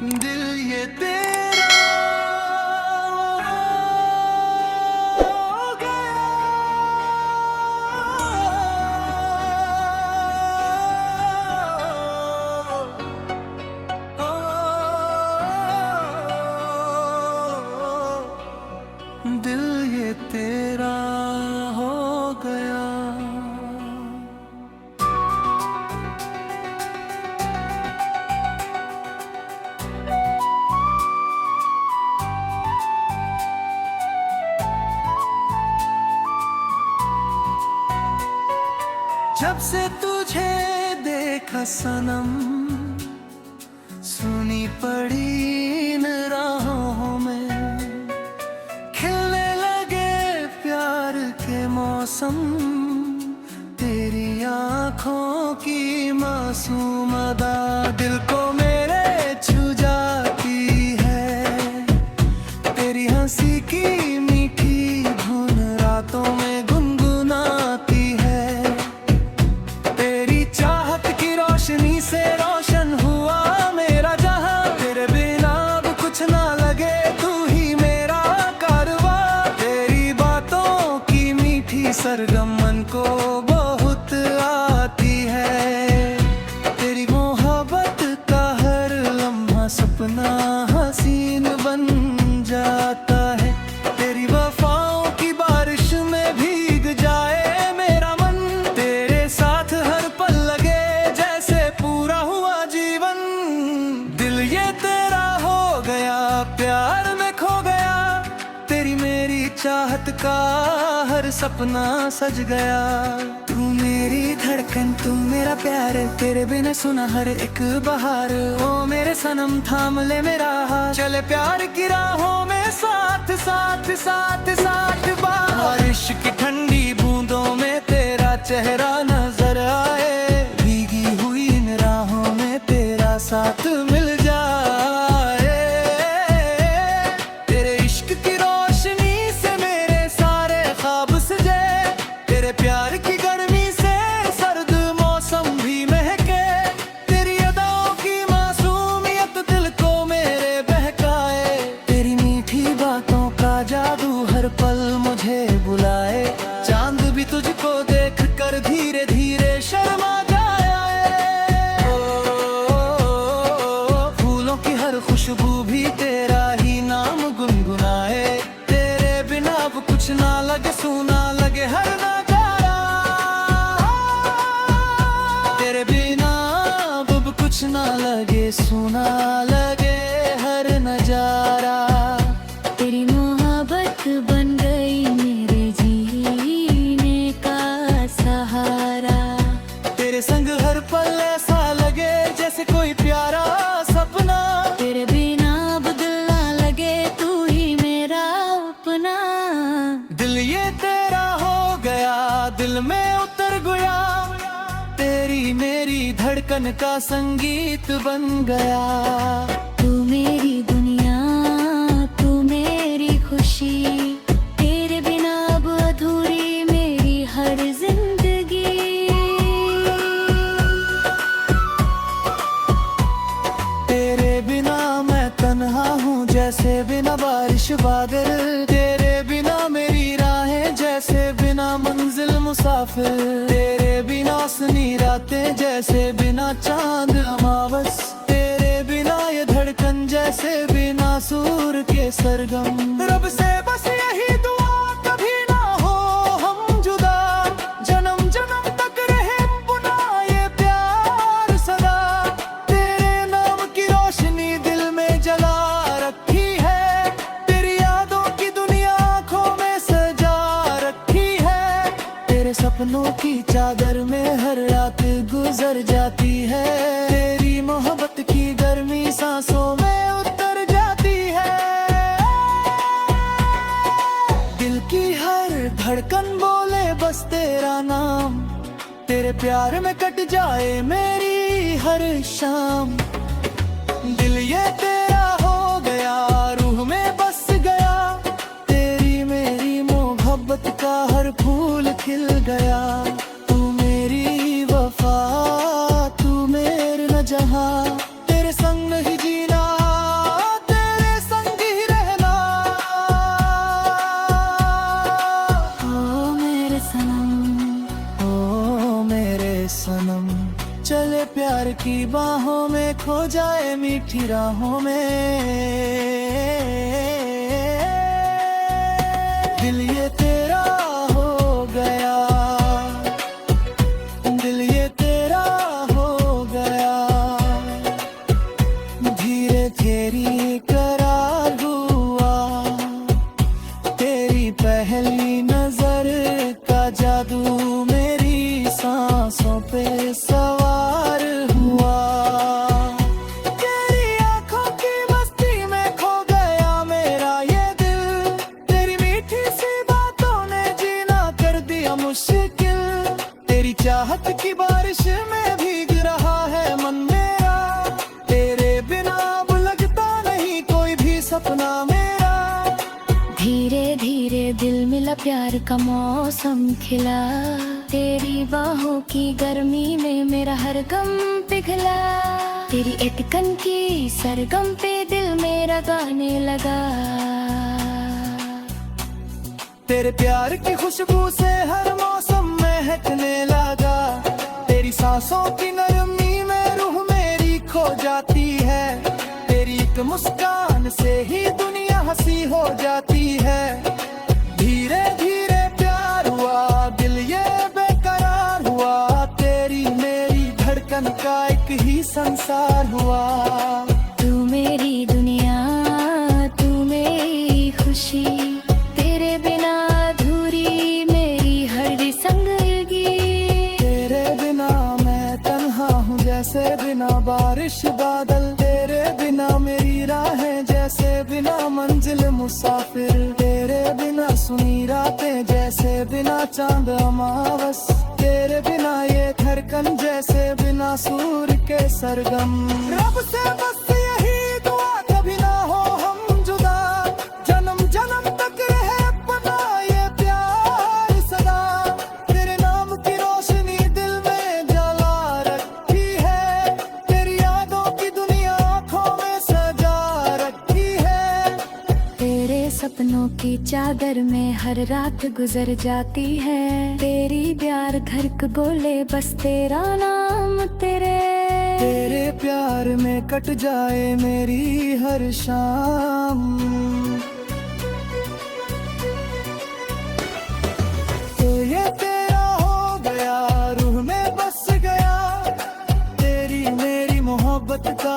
दिल ये तेरा हो गया। दिल ये तेरा हो गया। जब से तुझे देखा सनम, सुनी पड़ी इन राहों में, खिलने लगे प्यार के मौसम, तेरी आँखों की मासूम अदा दिल को मेरे छू जाती है। तेरी हंसी की मीठी धुन रातों में गुनगुनाती है। तेरी चाहत की रोशनी से रोशन हुआ मेरा जहां, तेरे बिना अब कुछ ना लगे, तू ही मेरा कारवां। तेरी बातों की मीठी सरगम मन को बहुत आती है। तेरी मोहब्बत का हर लम्हा सपना हसीन बन जाता है। तेरी वफाओं की बारिश में भीग जाए मेरा मन, तेरे साथ हर पल लगे जैसे पूरा हुआ जीवन। दिल ये तेरा हो गया, प्यार में खो गया, तेरी मेरी चाहत का हर सपना सज गया। तू मेरी धड़कन, तू मेरा प्यार, तेरे बिना सुना हर एक बहार। ओ मेरे सनम थाम ले मेरा हाथ, चले प्यार की राहों में साथ साथ साथ साथ। बारिश की ठंडी बूंदों में तेरा चेहरा नजर आए, भीगी हुई इन राहों में तेरा साथ मिल जाए। तेरे इश्क की रोशनी से मेरे सारे ख्वाब सजे, तेरे प्यार की गर्मी से सर्द मौसम भी महके। तेरी अदाओं की मासूमियत दिल को मेरे बहकाए, तेरी मीठी बातों का जादू हर पल मुझे बुलाए। चांद भी तुझको देख कर धीरे धीरे शर्मा जाए। फूलों की हर खुशबू भी तेरा ही नाम गुनगुनाए। तेरे बिना अब कुछ ना लगे, सूना लगे हर नजारा। तेरे बिना अब कुछ ना लगे, सूना लगे हर नजारा। तेरी मोहब्बत बन गई मेरे जीने का सहारा। तेरे संग हर पल ऐसा लगे जैसे कोई प्यारा सपना। तेरे बिना अब दिल ना लगे, तू ही मेरा अपना। दिल ये तेरा हो गया, दिल में उतर गया, तेरी मेरी धड़कन का संगीत बन गया। तू मेरी दुनिया, तू मेरी खुशी, तेरे बिना अब अधूरी मेरी हर जिंदगी। तेरे बिना मैं तन्हा हूँ जैसे बिना बारिश बादल। तेरे बिना मेरी राहें जैसे बिना मंजिल मुसाफिर। तेरे बिना सुनी रातें जैसे बिना चांद अमावस। तेरे बिना ये धड़कन जैसे बिना सूर के सरगम। रब से बस यही दुआ, कभी ना हो हम जुदा, जन्म जन्म तक रहे पुना ये प्यार सदा। तेरे नाम की रोशनी दिल में जला रखी है, तेरी यादों की दुनिया आँखों में सजा रखी है। तेरे सपनों की चादर में हर रात गुजर जाती है। तेरी मोहब्बत की गर्मी सांसों में उतर जाती है। दिल की हर धड़कन बोले बस तेरा नाम, तेरे प्यार में कट जाए मेरी हर शाम। दिल ये तेरा हो गया, रूह में बस गया, तेरी मेरी मोहब्बत का हर फूल खिल गया। तू मेरी वफा, तू मेरे न जहां, तेरे संग नहीं जीना की बाहों में खो जाए मीठी राहों में। दिल ये तेरा हो गया, दिल ये तेरा हो गया, धीरे तेरी करार हुआ, तेरी पहली नजर का जादू मेरी सांसों पे सवार हुआ। तेरी आंखों की मस्ती में खो गया मेरा ये दिल, तेरी मीठी सी बातों ने जीना कर दिया मुश्किल। तेरी चाहत की बारिश में भीग रहा है मन मेरा, तेरे बिना अब लगता नहीं कोई भी सपना मेरा। धीरे धीरे दिल मिला, प्यार का मौसम खिला, तेरी बाहों की गर्मी में मेरा हर गम पिघला। तेरी अटकन की सरगम पे दिल मेरा गाने लगा। तेरे प्यार की खुशबू से हर मौसम महकने लगा, तेरी सांसों की नरमी में रूह मेरी खो जाती है। तेरी एक मुस्कान से ही दुनिया हंसी हो जाती है। धीरे धीरे प्यार हुआ, दिल ये बेकरार हुआ, तेरी मेरी धड़कन का एक ही संसार हुआ। तू मेरी दुनिया, तू मेरी खुशी, तेरे बिना अधूरी मेरी हर जिंदगी। तेरे बिना मैं तन्हा हूँ जैसे बिना बारिश बादल, तेरे बिना मेरी राहें जैसे बिना मंजिल मुसाफिर। तेरे बिना सुनी रातें जैसे बिना चांद अमावस, तेरे बिना ये धड़कन जैसे बिना सूर के सरगम। रब से बस यही दुआ कभी ना हो हम जुदा, जन्म जन्म तक रहे अपना ये प्यार सदा। तेरे नाम की रोशनी दिल में जला रखी है, तेरी यादों की दुनिया आँखों में सजा रखी है। तेरे सपनों की चादर में हर रात गुजर जाती है, तेरी प्यार धड़क बोले बस तेरा नाम तेरे। तेरे प्यार में कट जाए मेरी हर शाम, तो ये तेरा हो गया, रूह में बस गया, तेरी मेरी मोहब्बत का।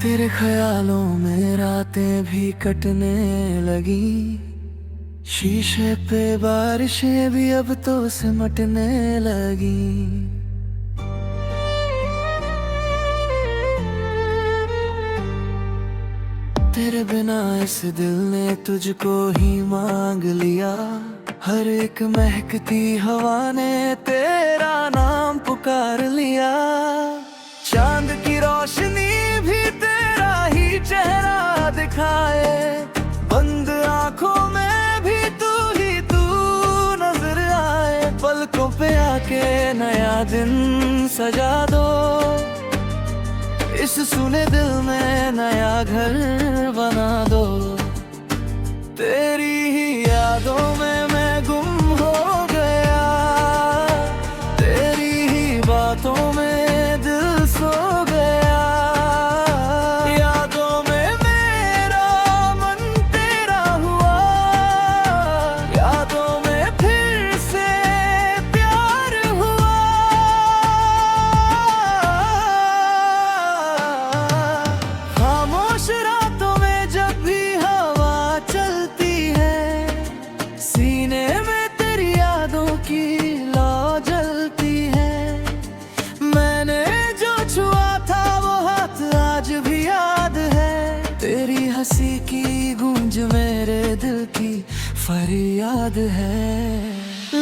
तेरे ख्यालों में रातें भी कटने लगी, शीशे पे बारिशें भी अब तो सिमटने लगी। तेरे बिना इस दिल ने तुझको ही मांग लिया, हर एक महकती हवा ने तेरा नाम पुकार लिया। चांद की रोशनी भी तेरा ही चेहरा दिखाए, बंद आंखों में भी तू नजर आए। पलकों पे आके नया दिन सजा दो, इस सुने दिल में नया घर बना दो। तेरी ही यादों में मैं गुम हो गया, तेरी ही बातों में दिल सो गया। यादों में मेरा मन तेरा हुआ, यादों में फिर से प्यार हुआ। खामोश रातों में जब भी हवा चलती है, सीने में तेरी यादों की लौ जलती है। मैंने जो छुआ था वो हाथ आज भी याद है, तेरी हंसी की गूंज मेरे दिल की फरियाद है।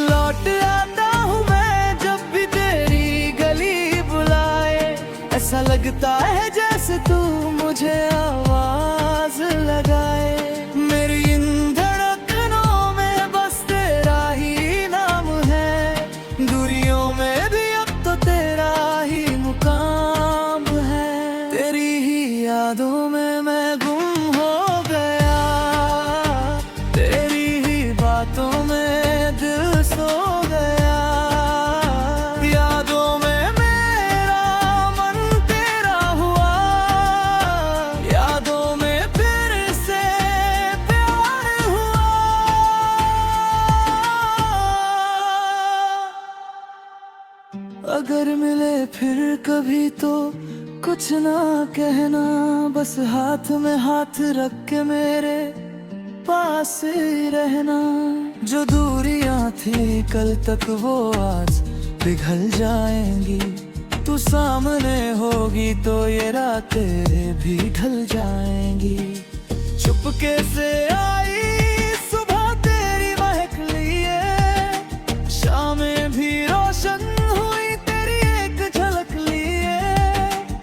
लौट आता हूँ मैं जब भी तेरी गली बुलाए, ऐसा लगता है जैसे तू मुझे आवाज लगाए। मेरी इन धड़कनों में बस तेरा ही नाम है, दूरियों में भी अब तो तेरा ही मुकाम है। तेरी ही यादों कभी तो कुछ ना कहना, बस हाथ में हाथ रख के मेरे पास ही रहना। जो दूरियां थी कल तक वो आज पिघल जाएंगी, तू सामने होगी तो ये रातें भी ढल जाएंगी। चुपके से आई सुबह तेरी महक लिए, शामें भी रोशन हुई तेरी एक झलक लिए।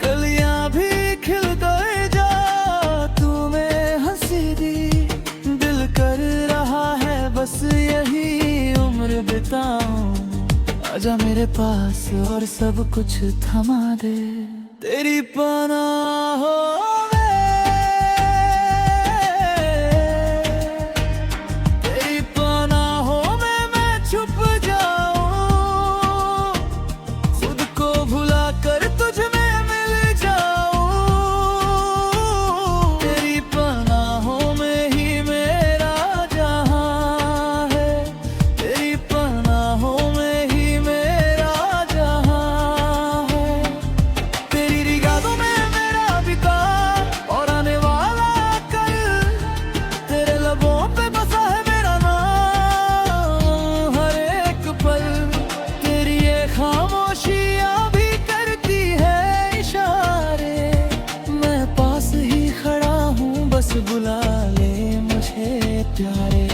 कलियां भी खिल गए जा तूने हंसी दी, दिल कर रहा है बस यही उम्र बिताऊं। आजा मेरे पास और सब कुछ थमा दे, तेरी पनाहों बुला ले मुझे प्यारे।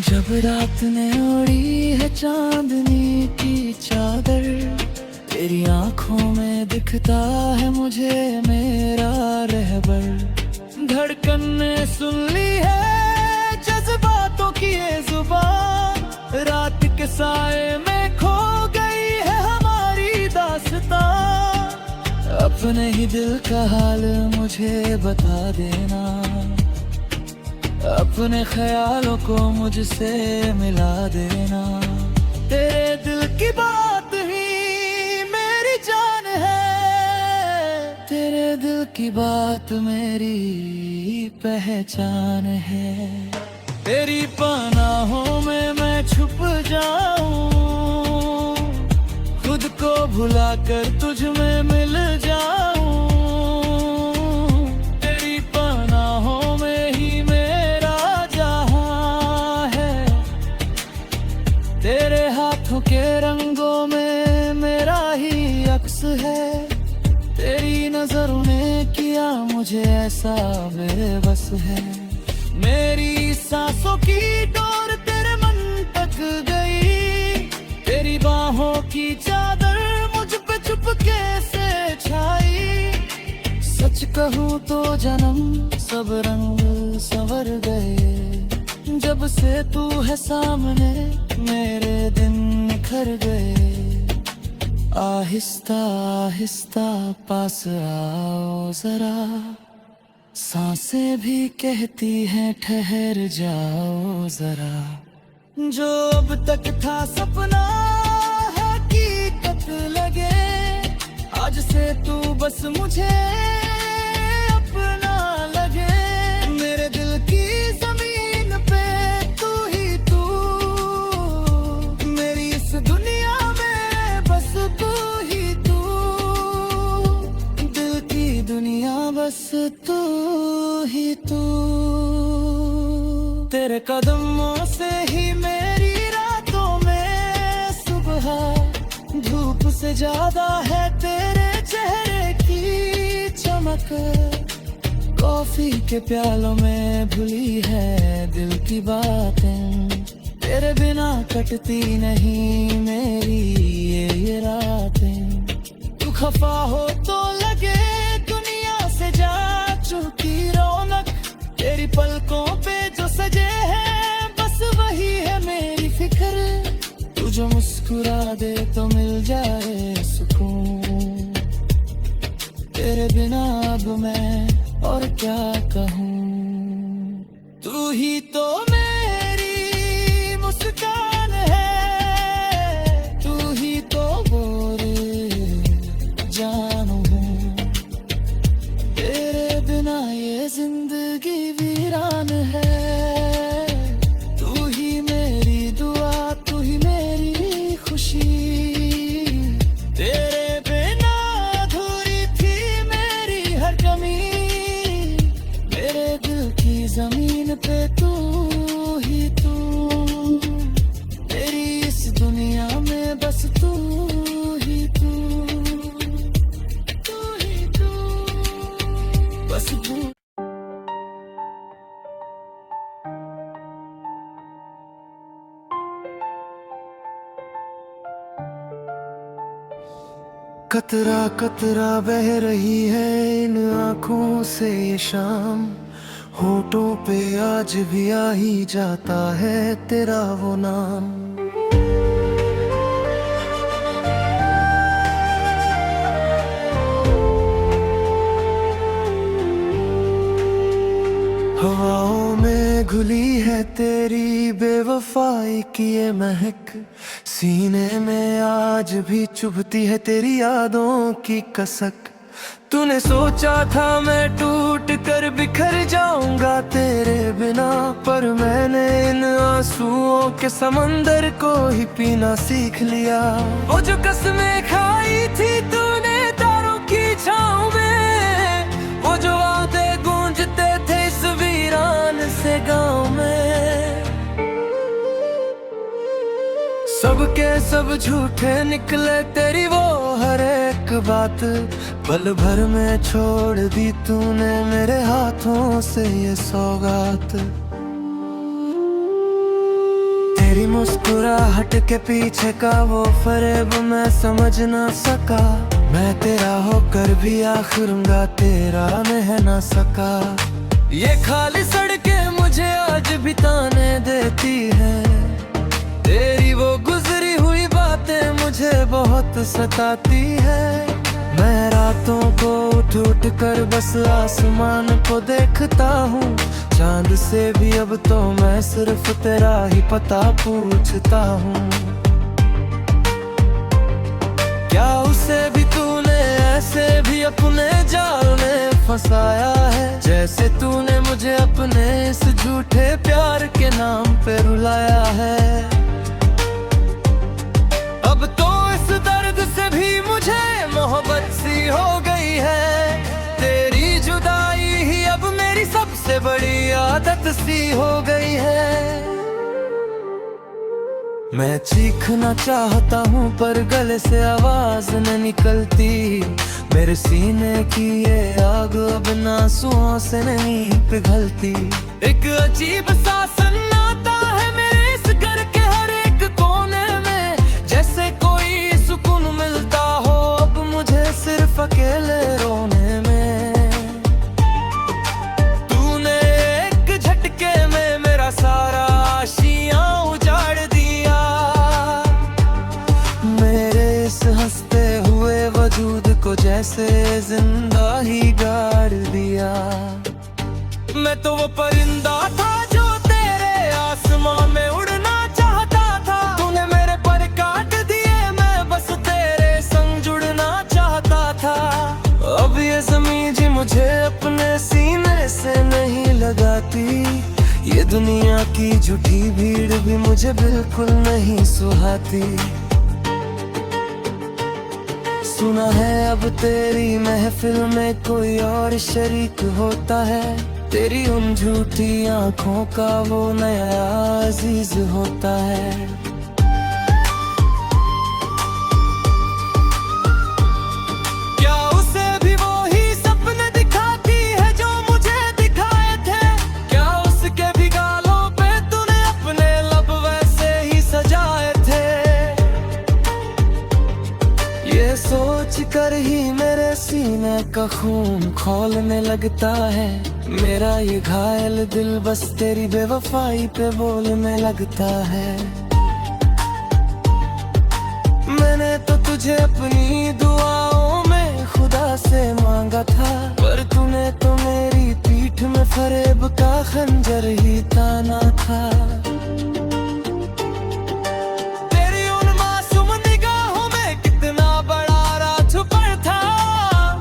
जब रात ने ओढ़ी है चांदनी की चादर, तेरी आंखों में दिखता है मुझे मेरा रहबर। धड़कन ने सुन ली है जज्बातों की ये जुबान, रात के साए में खो गई है हमारी दास्तां। अपने ही दिल का हाल मुझे बता देना, अपने ख्यालों को मुझसे मिला देना। तेरे दिल की बात ही मेरी जान है, तेरे दिल की बात मेरी पहचान है। तेरी पनाहों में मैं छुप जाऊं, खुद को भुला कर तुझ में मिल जाऊं। तेरी पनाहों में ही मेरा जहां है, तेरे हाथों के रंगों में मेरा ही अक्स है। तेरी नजरों ने किया मुझे ऐसा बेबस है, मेरी सांसों की डोर तेरे मन तक गई। तेरी बाहों की चादर मुझ पे चुपके से छाई। सच कहूँ तो जन्म सब रंग संवर गए, जब से तू है सामने मेरे दिन निखर गए। आहिस्ता आहिस्ता पास आओ जरा, सांसें भी कहती हैं ठहर जाओ जरा। जो अब तक था सपना हकीकत लगे, आज से तू बस मुझे अपना लगे। मेरे दिल की जमीन पे तू ही तू, मेरी इस दुनिया में बस तू ही तू। दिल की दुनिया बस तू ही तू। तेरे कदमों से ही मेरी रातों में सुबह, धूप से ज्यादा है तेरे चेहरे की चमक। कॉफी के प्यालों में भुली है दिल की बातें, तेरे बिना कटती नहीं मेरी ये रातें। तू खफा हो तो लगे दुनिया से जा चुकी रौनक, तेरी पलकों पे जो सजे हैं बस वही है मेरी फिक्र। तू जो मुस्कुरा दे तो मिल जाए सुकून, तेरे बिना अब मैं और क्या कहूँ। तू ही तो मेरी मुस्कान है, तू ही तो वो जानू हूँ। तेरे बिना ये जिंदगी वीरान है। तू ही मेरी दुआ, तू ही मेरी खुशी। कतरा कतरा बह रही है इन आँखों से ये शाम, होठों पे आज भी आ ही जाता है तेरा वो नाम। हवाओं में घुली है तेरी बेवफाई की ये महक, सीने में आज भी चुभती है तेरी यादों की कसक। तूने सोचा था मैं टूट कर बिखर जाऊंगा तेरे बिना, पर मैंने इन आंसुओं के समंदर को ही पीना सीख लिया। वो जो कसमें खाई थी तूने तारों की छाँव में, वो जो वादे गूंजते थे इस वीरान से गाँव में, सबके सब झूठे निकले तेरी वो हर एक बात। पल भर में छोड़ दी तूने मेरे हाथों से ये सौगात। तेरी मुस्कुराहट के पीछे का वो फरेब मैं समझ ना सका, मैं तेरा होकर भी आखिरंगा तेरा रह ना सका। ये खाली सड़कें मुझे आज भी ताने देती हैं, तेरी वो गुजरी हुई बातें मुझे बहुत सताती है। मैं रातों को उठ उठ कर बस आसमान को देखता हूँ, चांद से भी अब तो मैं सिर्फ तेरा ही पता पूछता हूँ। क्या उसे भी तूने ऐसे भी अपने जाल में फंसाया है, जैसे तूने मुझे अपने इस झूठे प्यार के नाम पे रुलाया है। अब तो इस दर्द से भी मुझे मोहब्बत सी हो गई है, तेरी जुदाई ही अब मेरी सबसे बड़ी आदत सी हो गई है। मैं चीखना चाहता हूँ पर गले से आवाज न निकलती, मेरे सीने की ये आग अब आंसुओं से नहीं पिघलती। एक अजीब सा सन्नाटा है मेरे इस घर के हर एक कोने में, जैसे कोई सुकून मिलता हो अब मुझे सिर्फ अकेले रोने में। तूने एक झटके में मेरा सारा आशियाँ उजाड़ दिया, मेरे इस हंसते हुए वजूद को जैसे जिंदा ही गाड़ दिया। मैं तो वो परिंदा था जो तेरे आसमां में उड़ना चाहता था, तूने मेरे पर काट दिए मैं बस तेरे संग जुड़ना चाहता था। अब ये ज़मीं जी मुझे अपने सीने से नहीं लगाती, ये दुनिया की झूठी भीड़ भी मुझे बिल्कुल नहीं सुहाती। सुना है अब तेरी महफिल में कोई और शरीक होता है, तेरी उन झूठी आंखों का वो नया अजीज होता है। क्या उसे भी वो ही सपने दिखाती है जो मुझे दिखाए थे, क्या उसके भी गालों पे तूने अपने लब वैसे ही सजाए थे। ये सोच कर ही मेरे सीने का खून खौलने लगता है, मेरा ये घायल दिल बस तेरी बेवफाई पे बोलने लगता है। मैंने तो तुझे अपनी दुआओं में खुदा से मांगा था, पर तूने तो मेरी पीठ में फरेब का खंजर ही ताना था। तेरी उन मासूम निगाहों में कितना बड़ा राज छुपा था,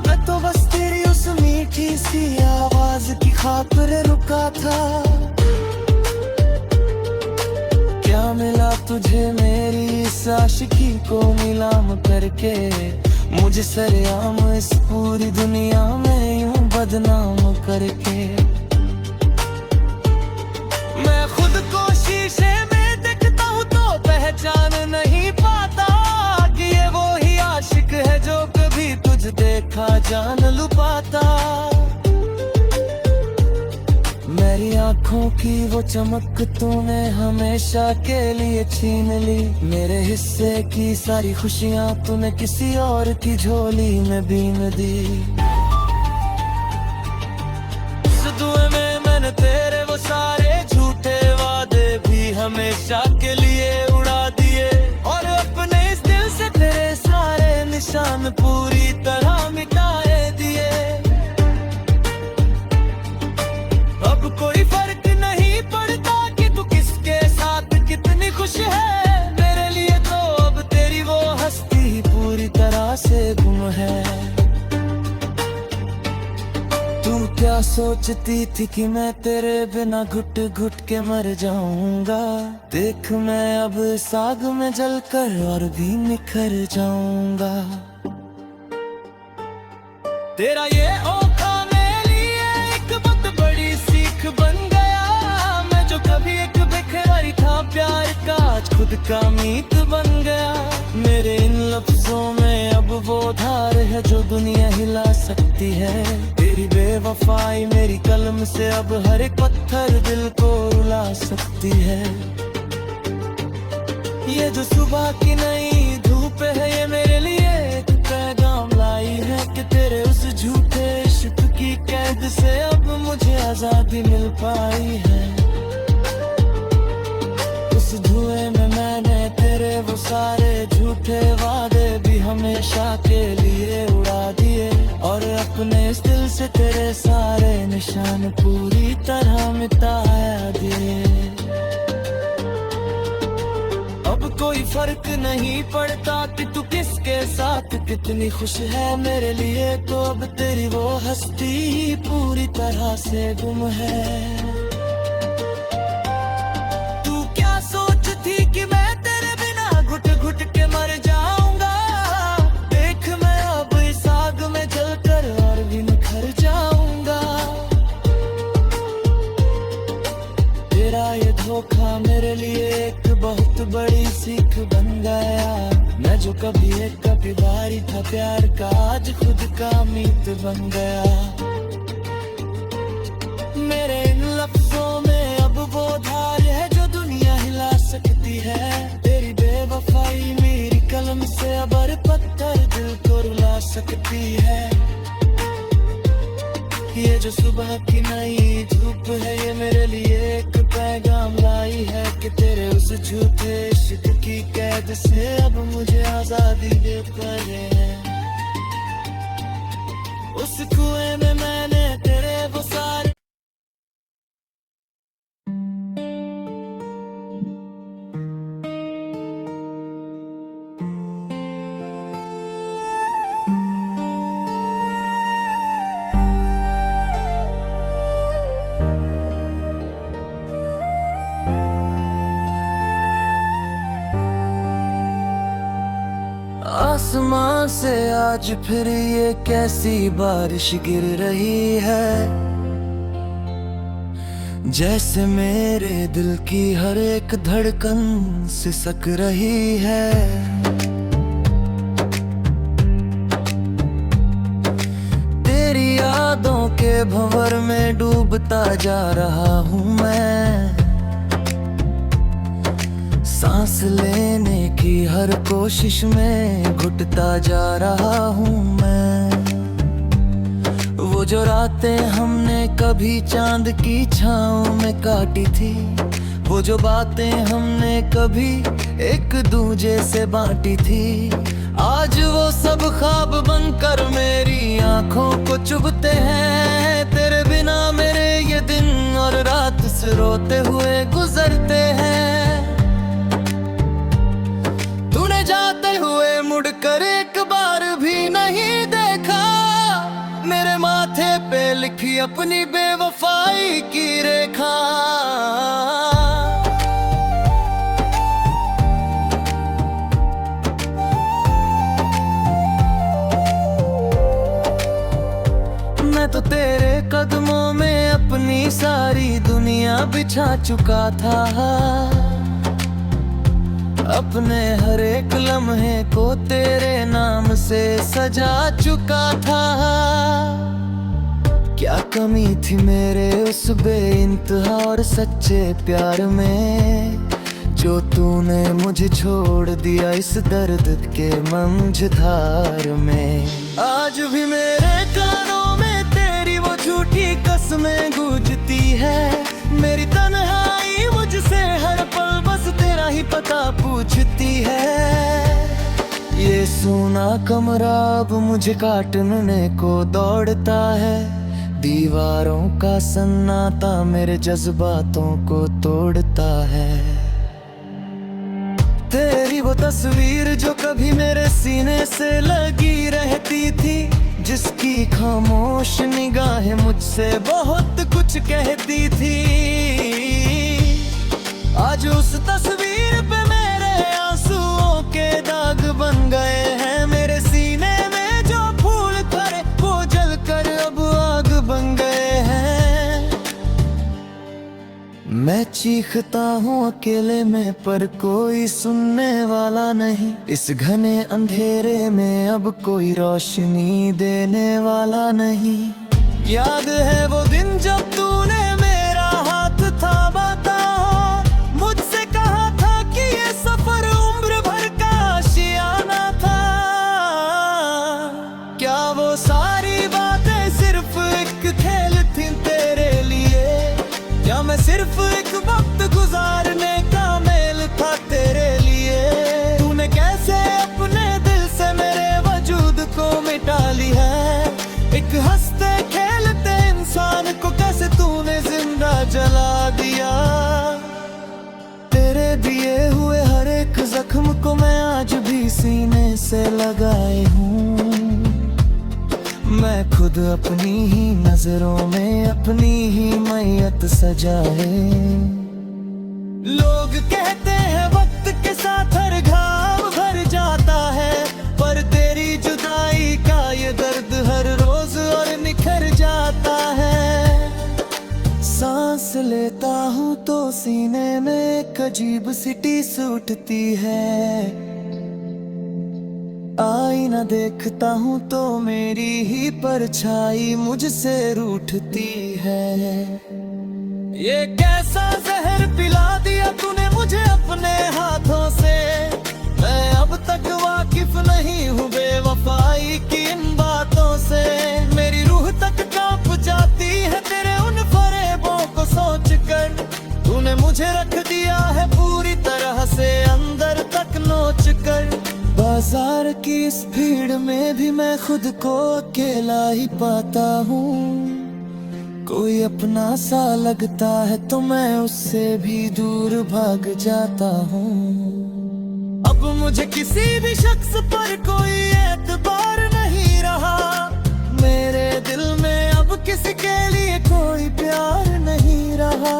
मैं तो बस तेरी उस मीठी सी आवाज की खातिर रुका था। क्या मिला तुझे मेरी इस आशिकी को नीलाम करके, मुझे सरेआम इस पूरी दुनिया में यूं बदनाम करके। मैं खुद को शीशे में देखता हूँ तो पहचान नहीं पाता कि ये वो ही आशिक है जो कभी तुझ देखा जान लुपाता। मैं मेरी आंखों की वो चमक तूने हमेशा के लिए छीन ली। मेरे हिस्से की सारी खुशियां तूने किसी और की झोली में बीन दी। इस दुए में मैंने तेरे वो सारे झूठे वादे भी हमेशा के लिए उड़ा दिए, और अपने इस दिल से तेरे सारे निशान पूरी तरह मिटाए दिए। अब कोई फर्क नहीं पड़ता कि तू किसके साथ कितनी खुश है, मेरे लिए तो अब तेरी वो हस्ती पूरी तरह से गुम है। तू क्या सोचती थी कि मैं तेरे बिना घुट घुट के मर जाऊंगा। देख मैं अब साग में जलकर और भी निखर जाऊंगा। तेरा ये औखा मेरे लिए एक बहुत बड़ी सीख बन गया। मैं जो कभी एक बेकरार था प्यार का, आज खुद का मीत बन गया। मेरे इन लफ्जों में अब वो धार है जो दुनिया हिला सकती है। तेरी बेवफाई मेरी कलम से अब हर एक पत्थर दिल को रुला सकती है। ये जो सुबह की नई धूप है ये मेरे लिए एक पैगाम लाई है कि तेरे उस झूठे इश्क की कैद से अब मुझे आजादी मिल पाई है। उस धुएं में मैंने तेरे वो सारे झूठे वादे भी हमेशा के लिए उड़ा दिए, और अपने इस दिल से तेरे सारे निशान पूरी तरह मिटाया दिए। अब कोई फर्क नहीं पड़ता कि तू किसके साथ कितनी खुश है, मेरे लिए तो अब तेरी वो हस्ती पूरी तरह से गुम है। तू क्या सोचती कि मैं तेरे बिना घुट घुट के मर जाऊंगा। देख मैं अब इस आग में जलकर और भी निखर जाऊंगा। तेरा ये धोखा मेरे लिए एक बहुत बड़ी सीख बन गया। मैं जो कभी एक कपीवारी था प्यार का, आज खुद का मीत बन गया। मेरे इन लफ्जों में अब वो धार है जो दुनिया हिला सकती है। तेरी बेवफाई मेरी कलम से अब हर पत्थर दिल को रुला सकती है। ये जो सुबह की नई धूप है ये मेरे लिए एक पैगाम लाई है कि तेरे उस झूठे इश्क की कैद से अब मुझे आजादी दे पड़े है। उस कुएं में मैंने तेरे वो सारे आसमां से आज फिर ये कैसी बारिश गिर रही है, जैसे मेरे दिल की हर एक धड़कन सिसक रही है। तेरी यादों के भंवर में डूबता जा रहा हूँ मैं। सांस लेने की हर कोशिश में घुटता जा रहा हूँ मैं। वो जो रातें हमने कभी चांद की छाँव में काटी थी, वो जो बातें हमने कभी एक दूजे से बांटी थी, आज वो सब ख्वाब बनकर मेरी आंखों को चुभते हैं। तेरे बिना मेरे ये दिन और रात से रोते हुए गुजरते हैं। जाते हुए मुड़कर एक बार भी नहीं देखा, मेरे माथे पे लिखी अपनी बेवफाई की रेखा। मैं तो तेरे कदमों में अपनी सारी दुनिया बिछा चुका था। अपने हर एक लम्हे को तेरे नाम से सजा चुका था। क्या कमी थी मेरे उस बेइंतहा और सच्चे प्यार में, जो तूने मुझे छोड़ दिया इस दर्द के मंझधार में। आज भी मेरे कानों में तेरी वो झूठी कसमें गूंजती है, मेरी तन्हाई मुझसे हर पल बस तेरा ही पता पूछती है। ये सूना कमरा अब मुझे काटने को दौड़ता है, दीवारों का सन्नाटा मेरे जज्बातों को तोड़ता है। तेरी वो तस्वीर जो कभी मेरे सीने से लगी रहती थी, जिसकी खामोश निगाहें मुझसे बहुत कुछ कहती थी, आज उस तस्वीर पे मेरे आंसुओं के दाग बन गए हैं। मेरे सीने में जो फूल खरे वो जलकर अब आग बन गए हैं। मैं चीखता हूँ अकेले में पर कोई सुनने वाला नहीं, इस घने अंधेरे में अब कोई रोशनी देने वाला नहीं। याद है वो दिन जब तूने मेरा हाथ थामा था, मुझसे कहा था कि ये सफर उम्र भर का आशियाना था। क्या वो सारी बातें सिर्फ एक खेल थी तेरे लिए, क्या मैं सिर्फ एक वक्त गुजारने का मेल था तेरे लिए। तूने कैसे अपने दिल से मेरे वजूद को मिटा लिया है, एक हंसते खेलते इंसान को कैसे तूने जिंदा जला दिया। तेरे दिए हुए हर एक जख्म को मैं आज भी सीने से लगाए हूँ। मैं खुद अपनी ही नजरों में अपनी ही मैयत सजाए। लोग कहते हैं वक्त के साथ हर घाव भर जाता है, पर तेरी जुदाई का ये दर्द हर रोज और निखर जाता है। सांस लेता हूँ तो सीने में एक अजीब सी टीस उठती है, आईना देखता हूँ तो मेरी ही परछाई मुझसे रूठती है। ये कैसा जहर पिला दिया तूने मुझे अपने हाथों से, मैं अब तक वाकिफ नहीं हूँ बेवफाई की इन बातों से। मेरी रूह तक कांप जाती है तेरे उन फरेबों को सोच कर, तूने मुझे रख दिया है पूरी तरह से अंदर तक नोच कर। बाजार की इस भीड़ में भी मैं खुद को अकेला ही पाता हूँ, कोई अपना सा लगता है तो मैं उससे भी दूर भाग जाता हूँ। अब मुझे किसी भी शख्स पर कोई एतबार नहीं रहा, मेरे दिल में अब किसी के लिए कोई प्यार नहीं रहा।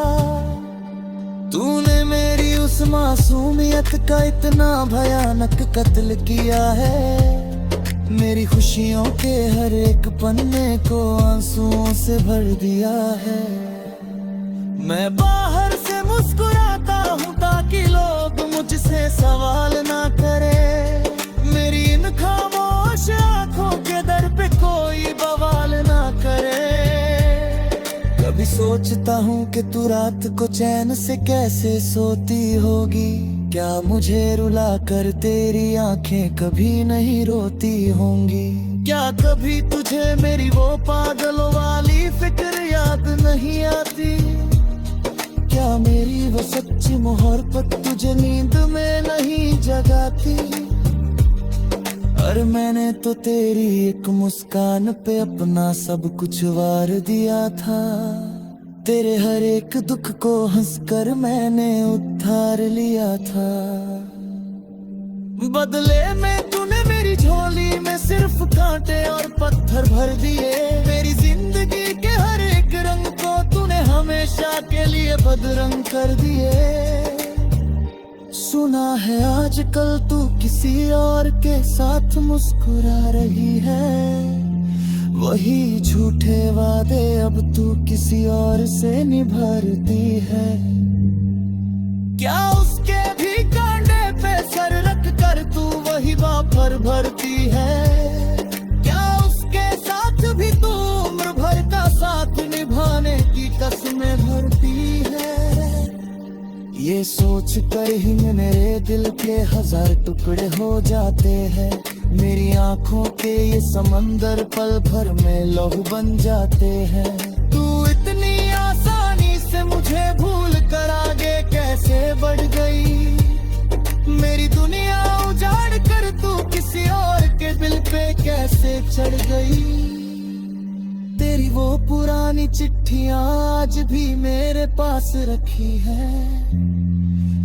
तूने मेरी उस मासूमियत का इतना भयानक कत्ल किया है, मेरी खुशियों के हर एक पन्ने को आंसुओं से भर दिया है। मैं बाहर से मुस्कुराता हूँ ताकि लोग मुझसे सवाल ना करे, मेरी इन खामोश आंखों के दर पे कोई बवाल ना करे। कभी सोचता हूँ कि तू रात को चैन से कैसे सोती होगी, क्या मुझे रुला कर तेरी आंखें कभी नहीं रोती होंगी। क्या कभी तुझे मेरी वो पागलों वाली फिक्र याद नहीं आती, क्या मेरी वो सच्ची मोहब्बत तुझे नींद में नहीं जगाती। और मैंने तो तेरी एक मुस्कान पे अपना सब कुछ वार दिया था, तेरे हर एक दुख को हंसकर मैंने उद्धार लिया था। बदले में तूने मेरी झोली में सिर्फ कांटे और पत्थर भर दिए, मेरी जिंदगी के हर एक रंग को तूने हमेशा के लिए बदरंग कर दिए। सुना है आजकल तू किसी और के साथ मुस्कुरा रही है, वही झूठे वादे अब तू किसी और से निभाती है। क्या उसके भी कांधे पे सर रख कर तू वही वापर भरती है, क्या उसके साथ भी तू उम्र भर का साथ जाती है। ये सोच कर ही मेरे दिल के 1000 टुकड़े हो जाते हैं। मेरी आंखों के ये समंदर पल भर में लहू बन जाते हैं। तू इतनी आसानी से मुझे भूल कर आगे कैसे बढ़ गई। मेरी दुनिया उजाड़ कर तू किसी और के दिल पे कैसे चढ़ गई। तेरी वो पुरानी चिट्ठियां आज भी मेरे पास रखी है,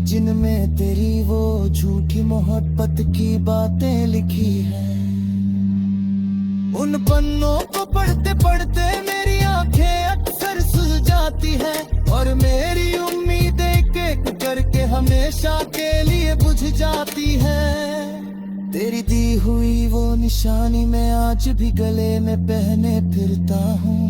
जिनमें तेरी वो झूठी मोहब्बत की बातें लिखी है। उन पन्नों को पढ़ते पढ़ते मेरी आंखें अक्सर सुल जाती है, और मेरी उम्मीदें एक एक करके हमेशा के लिए बुझ जाती है। तेरी दी हुई वो निशानी मैं आज भी गले में पहने फिरता हूँ।